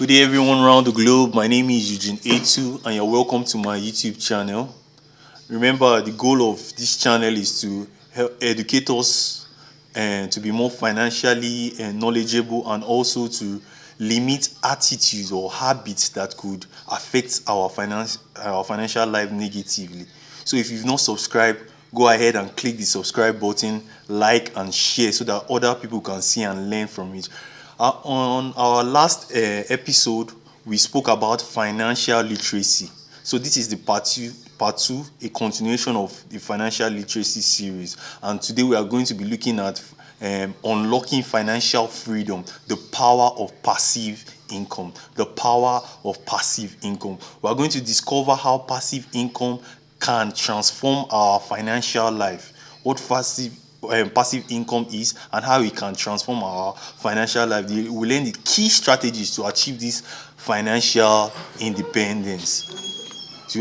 Good day, everyone around the globe. My name is Eugene A2, and you're welcome to my YouTube channel. Remember, the goal of this channel is to help educate us and to be more financially knowledgeable, and also to limit attitudes or habits that could affect our financial life negatively. So, if you've not subscribed, go ahead and click the subscribe button, like and share so that other people can see and learn from it. On our last episode, we spoke about financial literacy. So this is the part two, a continuation of the financial literacy series. And today we are going to be looking at unlocking financial freedom, the power of passive income. The power of passive income. We are going to discover how passive income can transform our financial life. What passive income is and how it can transform our financial life. We learn the key strategies to achieve this financial independence. So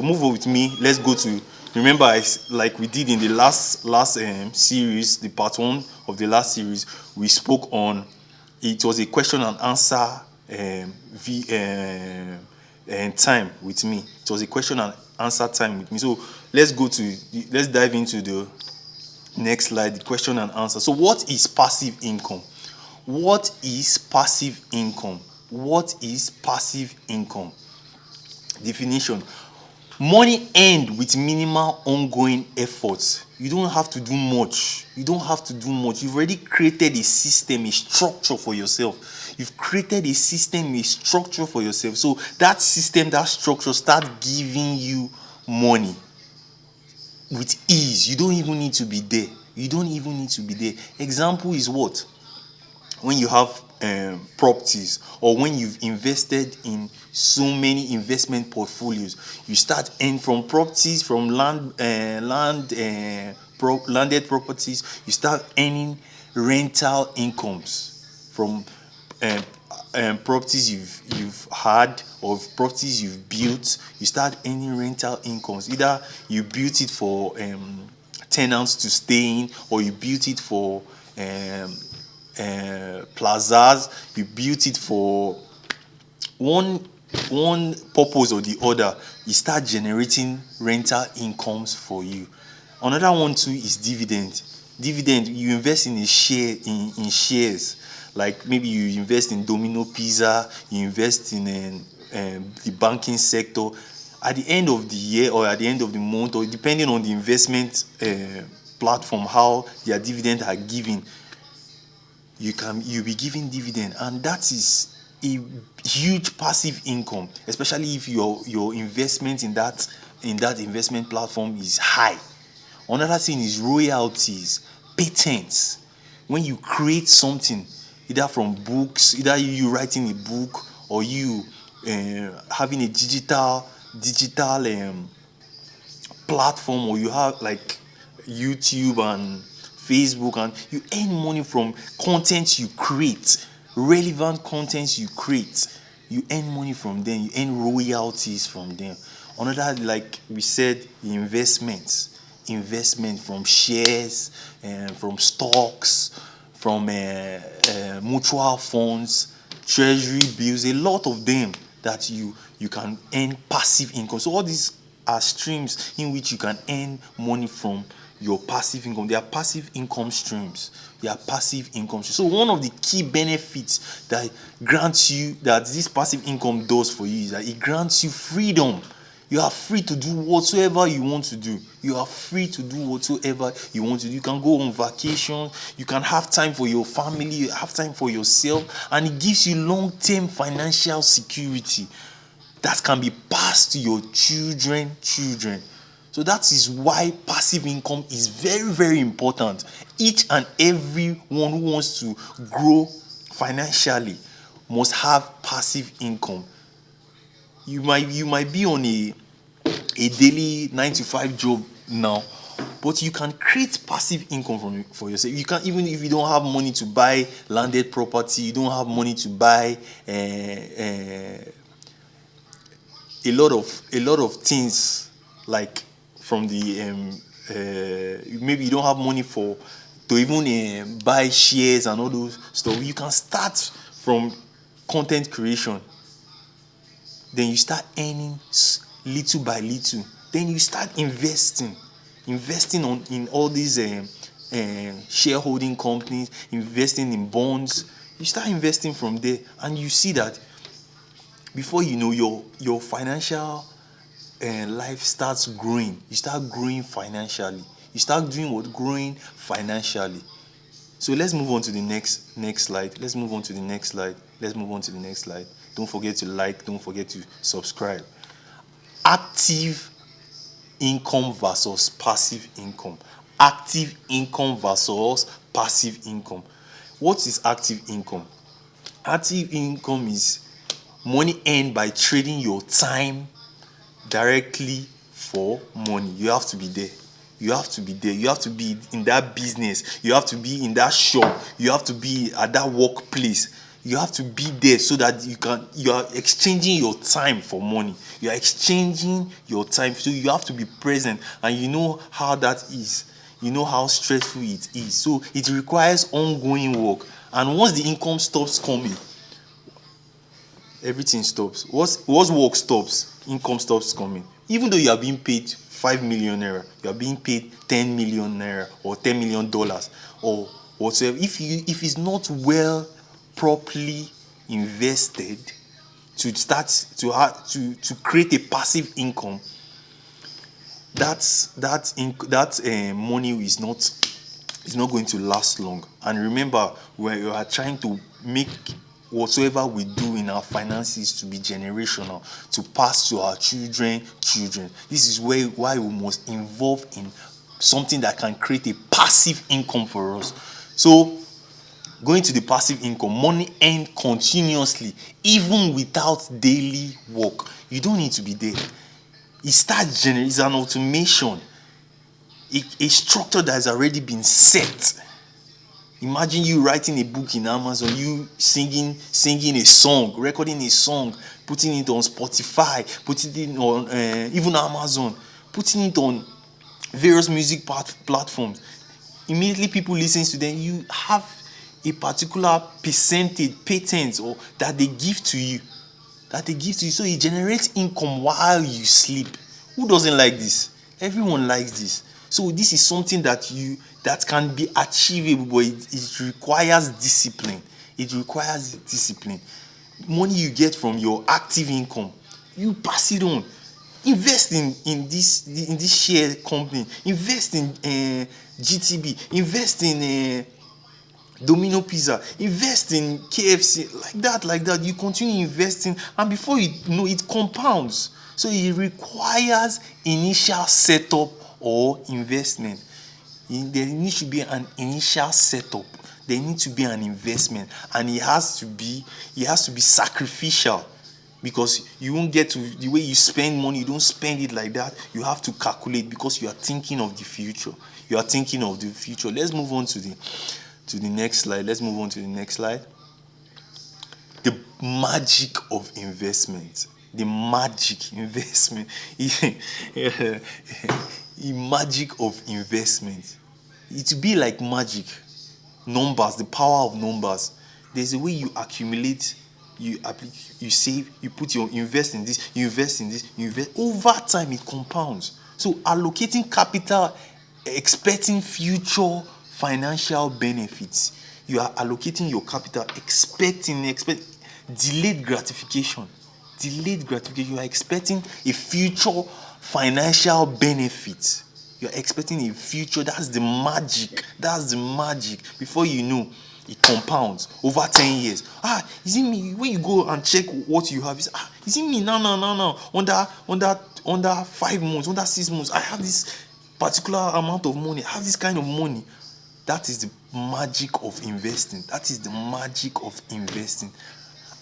move on with me. Let's go to, remember, like we did in the last series, the part one of the last series, we spoke on, it was a question and answer time with me. It was a question and answer time with me. So let's dive into the next slide, the question and answer. So what is passive income? What is passive income? What is passive income? Definition: money earned with minimal ongoing efforts. You don't have to do much. You've already created a system, a structure for yourself. You've created a system, a structure for yourself. So that system, that structure starts giving you money with ease. You don't even need to be there. Example is what? When you have properties, or when you've invested in so many investment portfolios, you start earning from properties, from landed properties. You start earning rental incomes from properties you've had, or properties you've built. You start earning rental incomes. Either you built it for tenants to stay in, or you built it for plazas. You built it for one purpose or the other. You start generating rental incomes for you. Another one too is dividend. You invest in shares. Like maybe you invest in Domino Pizza, you invest in the banking sector. At the end of the year, or at the end of the month, or depending on the investment platform, how their dividend are given, you'll be giving dividend, and that is a huge passive income, especially if your investment in that investment platform is high. Another thing is royalties, patents. When you create something, either from books, either you writing a book, or you having a digital platform, or you have like YouTube and Facebook, and you earn money from content you create, relevant content you create. You earn money from them. You earn royalties from them. Another, like we said, investment from shares, from stocks, from mutual funds, treasury bills. A lot of them that you can earn passive income. So all these are streams in which you can earn money from your passive income. They are passive income streams. So one of the key benefits that this passive income does for you is that it grants you freedom. You are free to do whatsoever you want to do. You can go on vacation. You can have time for your family. You have time for yourself, and it gives you long-term financial security that can be passed to your children. So that is why passive income is very, very important. Each and every one who wants to grow financially must have passive income. You might be on a daily 9 to 5 job now, but you can create passive income for yourself. You can, even if you don't have money to buy landed property, you don't have money to buy a lot of things, like from the maybe you don't have money to even buy shares and all those stuff. You can start from content creation. Then you start earning little by little. Then you start investing in all these shareholding companies, investing in bonds. You start investing from there, and you see that before you know, your financial life starts growing. You start growing financially. You start doing what? Growing financially. So let's move on to the next slide. Let's move on to the next slide. Let's move on to the next slide. Don't forget to like. Don't forget to subscribe. Active income versus passive income. Active income versus passive income. What is active income? Active income is money earned by trading your time directly for money. You have to be there. You have to be there. You have to be in that business. You have to be in that shop. You have to be at that workplace. You have to be there so that you are exchanging your time for money. You are exchanging your time. So you have to be present, and you know how that is. You know how stressful it is. So it requires ongoing work. And once the income stops coming, everything stops. Once work stops, income stops coming. Even though you are being paid 5 million naira, you are being paid 10 million naira or $10 million or whatever. If it's not well properly invested to start to create a passive income, that money is not going to last long. And remember, we are trying to make whatsoever we do in our finances to be generational, to pass to our children. This is why we must involve in something that can create a passive income for us. So going to the passive income, money earned continuously, even without daily work. You don't need to be there. It starts generating. It's an automation, a structure that has already been set. Imagine you writing a book in Amazon, you singing a song, recording a song, putting it on Spotify, putting it on even Amazon, putting it on various music platforms. Immediately people listen to them. You have a particular percentage, patent, or that they give to you. So it generates income while you sleep. Who doesn't like this? Everyone likes this. So this is something that can be achievable, but it requires discipline. Money you get from your active income, you pass it on. Invest in this share company. Invest in GTB. Invest in Domino Pizza. Invest in KFC. Like that. You continue investing, and before you know, it compounds. So it requires initial setup or investment. There needs to be an initial setup. There needs to be an investment, and it has to be sacrificial, because you won't get to the way you spend money. You don't spend it like that. You have to calculate, because you are thinking of the future. Let's move on to the next slide. The magic of investment. The magic of investment. It will be like magic. Numbers, the power of numbers. There's a way you accumulate, you save, you invest in this, you invest. Over time, it compounds. So allocating capital, expecting future financial benefits. You are allocating your capital, expecting delayed gratification. You are expecting a future financial benefit. You are expecting a future. That's the magic. Before you know, it compounds over 10 years. Is it me? When you go and check what you have, is it me? No. Under 5 months, under 6 months, I have this particular amount of money. I have this kind of money. That is the magic of investing.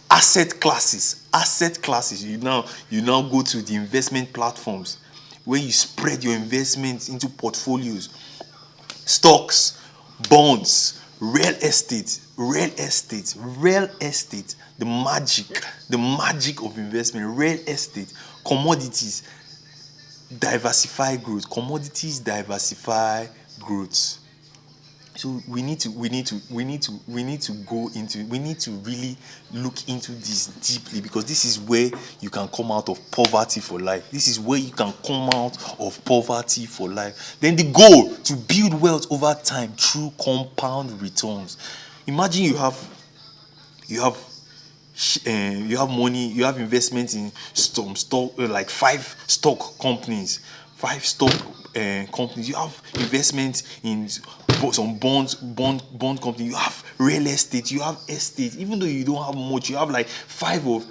Asset classes. You now go to the investment platforms where you spread your investments into portfolios. Stocks, bonds, real estate. The magic of investment. Real estate, commodities, diversify growth. So we need to really look into this deeply, because this is where you can come out of poverty for life. This is where you can come out of poverty for life. Then the goal to build wealth over time through compound returns. Imagine you have you have money, you have investment in some stock, like five stock companies, you have investment in some bond company, you have real estate, you have estate. Even though you don't have much, you have like five of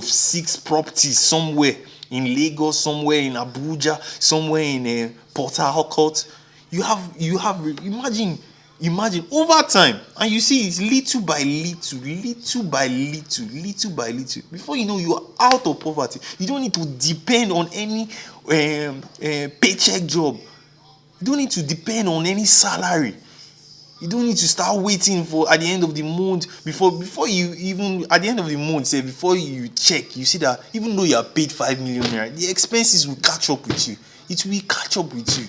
six properties somewhere in Lagos, somewhere in Abuja, somewhere in Port Harcourt. Imagine over time, and you see it's little by little, before you know, you are out of poverty. You don't need to depend on any paycheck job. You don't need to depend on any salary. You don't need to start waiting for at the end of the month, before you even at the end of the month, say, before you check, you see that even though you are paid 5 million naira, the expenses will catch up with you. It will catch up with you.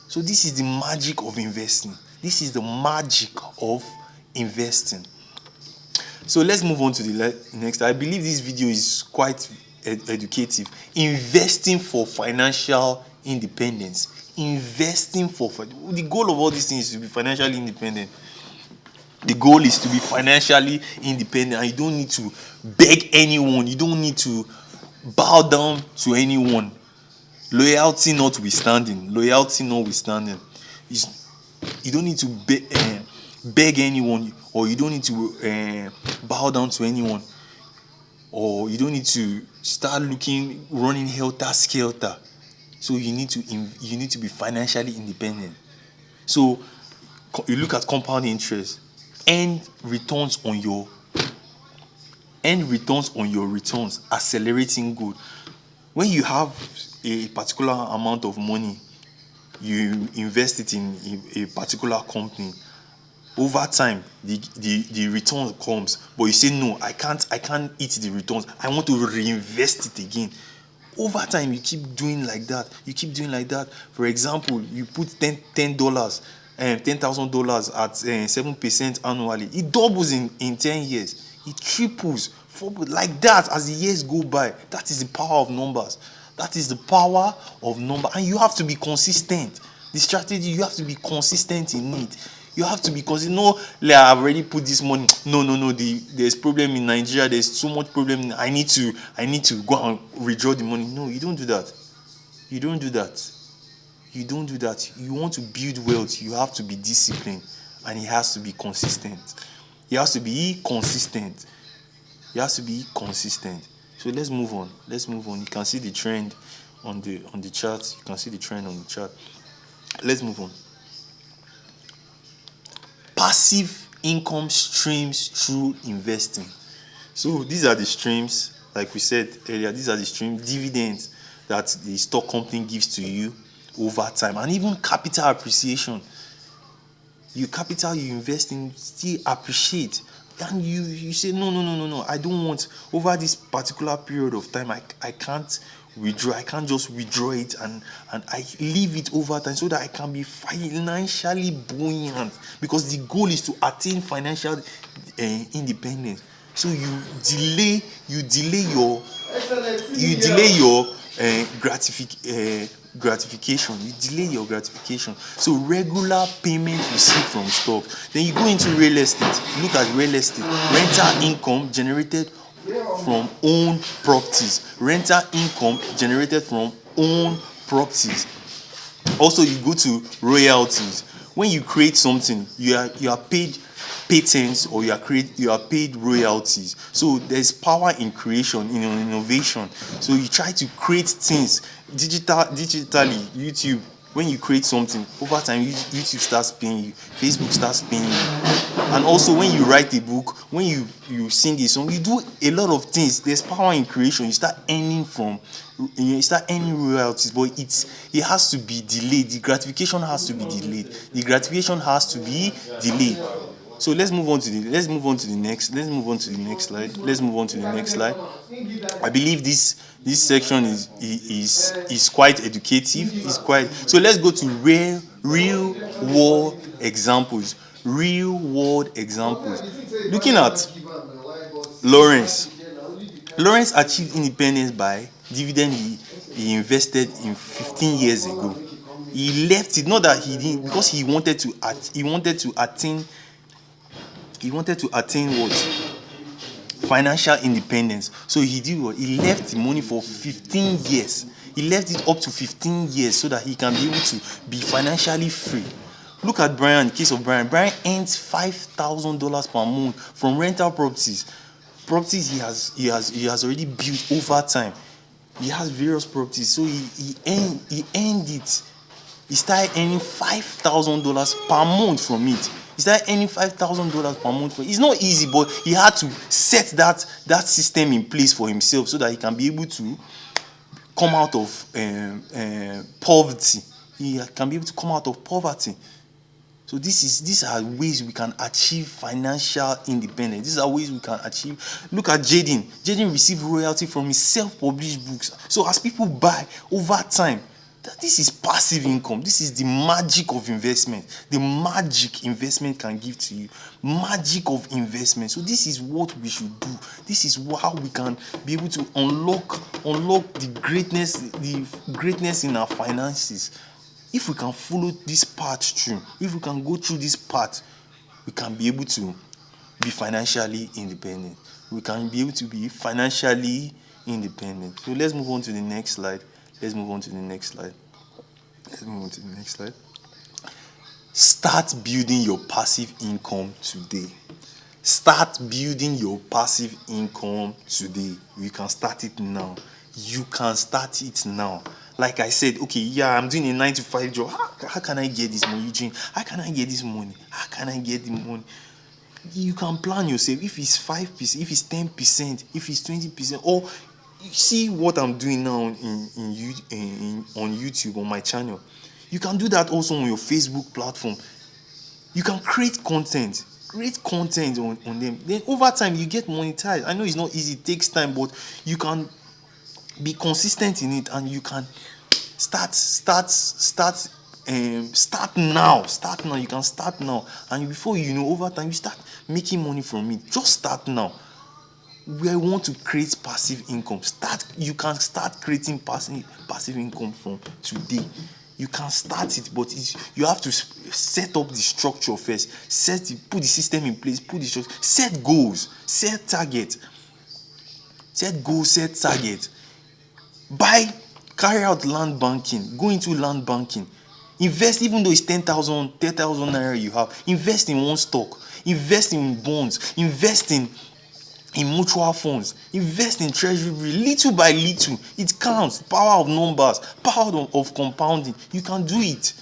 So this is the magic of investing. This is the magic of investing. So let's move on to the next. I believe this video is quite educative. Investing for financial independence. The goal of all these things is to be financially independent. The goal is to be financially independent, and you don't need to beg anyone. You don't need to bow down to anyone. Loyalty notwithstanding. You don't need to beg anyone, or you don't need to bow down to anyone, or you don't need to start running helter skelter. So you need to be financially independent. So you look at compound interest, end returns on your returns, accelerating good. When you have a particular amount of money, you invest it in a particular company. Over time, the return comes, but you say, no, I can't eat the returns. I want to reinvest it again. Over time, you keep doing like that. For example, you put $10,000 at 7% annually. It doubles in 10 years. It triples like that as the years go by. That is the power of numbers. And you have to be consistent. The strategy, you have to be consistent in it. You have to be consistent. No, like, I've already put this money. No. There's problem in Nigeria. There's so much problem. I need to go and withdraw the money. No, you don't do that. You don't do that. You want to build wealth, you have to be disciplined, and it has to be consistent. You So let's move on. You can see the trend on the chart. Let's move on. Passive income streams through investing. So these are the streams, like we said earlier, dividends that the stock company gives to you over time, and even capital appreciation. Your capital you invest in still appreciate, and you say, no, I don't want, over this particular period of time, I can't withdraw. I can't just withdraw it and I leave it over time, so that I can be financially buoyant, because the goal is to attain financial independence. So you delay your gratification. So regular payment received from stock. Then you go into real estate. Look at real estate. Rental income generated from own properties. Also, you go to royalties. When you create something, you are paid patents, or you are paid royalties. So there's power in creation, in innovation. So you try to create things digitally. YouTube, when you create something, over time YouTube starts paying you, Facebook starts paying you. And also, when you write a book, when you sing a song, you do a lot of things. There's power in creation. You start earning royalties, but it has to be delayed. The gratification has to be delayed. So let's move on to the next slide. I believe this section is quite educative. So let's go to real world examples, real world examples. Looking at Lawrence. Lawrence achieved independence by dividend he invested in 15 years ago. He left it, not that he didn't, because he wanted to attain what? Financial independence. So he did what? He left the money for 15 years. He left it up to 15 years so that he can be able to be financially free. Look at Brian, the case of Brian. Brian earns $5,000 per month from rental properties. Properties he has already built over time. He has various properties, so he earned it. He started earning $5,000 per month from it. He started earning $5,000 per month from it. It's not easy, but he had to set that system in place for himself so that he can be able to come out of poverty. He can be able to come out of poverty. So these are ways we can achieve financial independence. These are ways we can achieve. Look at Jaden. Jaden received royalty from his self-published books. So as people buy over time, this is passive income. This is the magic of investment. The magic investment can give to you. Magic of investment. So this is what we should do. This is how we can be able to unlock the greatness in our finances. If we can follow this path through, if we can go through this path, we can be able to be financially independent. We can be able to be financially independent. So let's move on to the next slide. Start building your passive income today. Start building your passive income today. You can start it now. Like I said, okay, yeah, I'm doing a 9-to-5 job. How can I get this money, Eugene? How can I get this money? How can I get the money? You can plan yourself. If it's 5%, if it's 10%, if it's 20%, or you see what I'm doing now on YouTube, on my channel. You can do that also on your Facebook platform. You can create content on them. Then over time you get monetized. I know it's not easy, it takes time, but you can be consistent in it, and you can start now. You can start now, and before you know, over time you start making money from it. Just start now. We want to create passive income. You can start creating passive income from today. You can start it, but you have to set up the structure first. Put the system in place. Put the structure. Set goals. Set target. Carry out land banking. Go into land banking. Invest, even though it's 10,000 naira you have. Invest in one stock. Invest in bonds. Invest in mutual funds. Invest in treasury little by little. It counts. Power of numbers. Power of compounding. You can do it.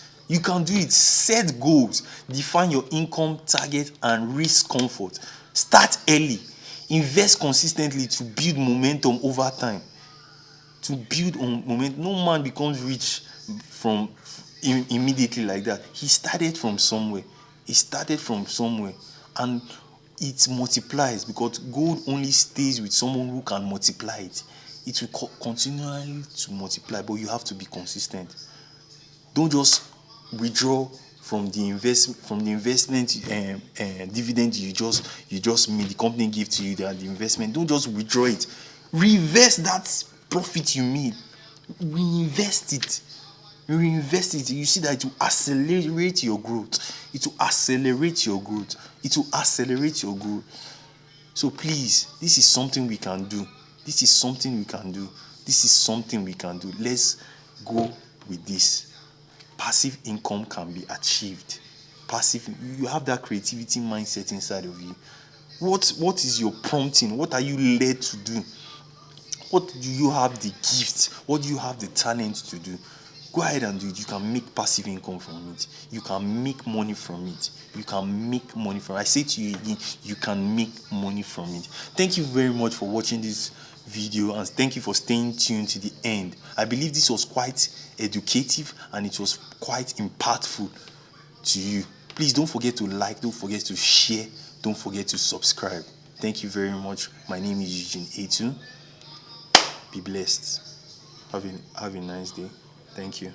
Set goals. Define your income target and risk comfort. Start early. Invest consistently to build momentum over time. No man becomes rich from immediately like that. He started from somewhere, and it multiplies, because gold only stays with someone who can multiply it. It will continually to multiply, but you have to be consistent. Don't just withdraw from the investment dividend you just made. The company give to you the investment. Don't just withdraw it. Reinvest that profit you made. Reinvest it. You see that it will accelerate your growth. It will accelerate your growth. So please, this is something we can do. Let's go with this. Passive income can be achieved. You have that creativity mindset inside of you. What is your prompting? What are you led to do? What do you have the gift? What do you have the talent to do? Go ahead and do it. You can make passive income from it. You can make money from it. I say to you again, you can make money from it. Thank you very much for watching this video, and thank you for staying tuned to the end. I believe this was quite educative and it was quite impactful to you. Please don't forget to like, don't forget to share, don't forget to subscribe. Thank you very much. My name is Eugene A2. Be blessed. Have a nice day. Thank you.